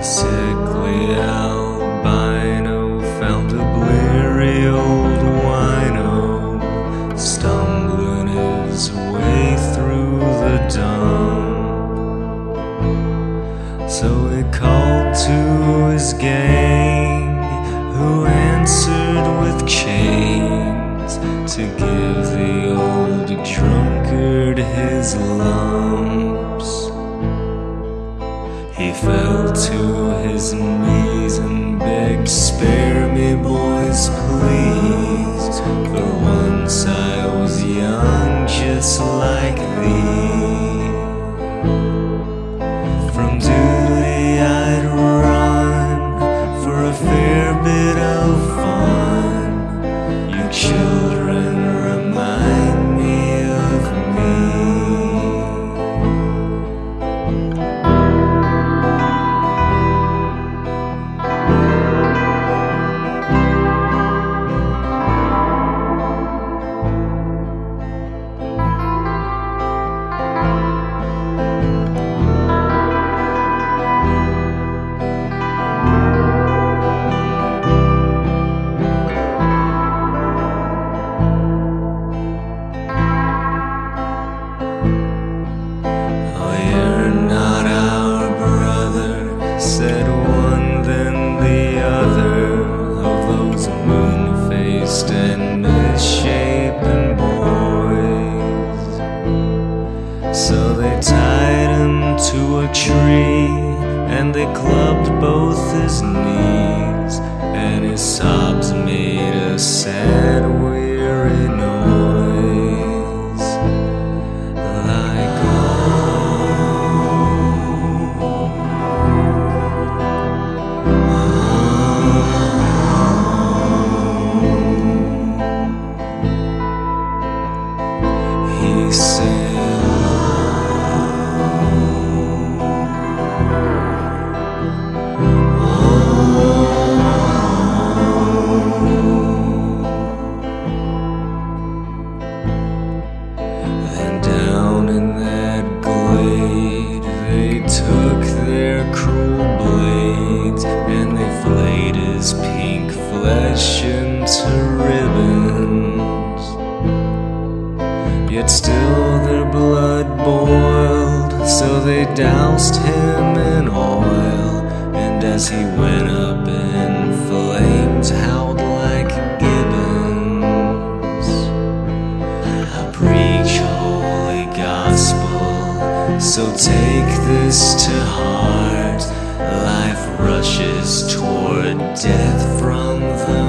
sickly albino found a bleary old wino, stumbling his way through the dump. So he called to his gang, who answered with chains, to give the old drunkard his lumps. He fell to his knees and begged, "Spare me, boys, please, for once I was young just like thee. From duty I'd run for a fair bit of fun. You children remind me of me." Said one, then the other, of those moon-faced and misshapen boys. So they tied him to a tree, and they clubbed both his knees, and his sobs made a sad, weary noise, like he said, and down in that glade they took their cruel blades, and they flayed his pink flesh into ribbons. Yet still their blood boiled, so they doused him in oil, and as he went up in flames, howled like gibbons. I preach holy gospel, so take this to heart. Life rushes toward death from the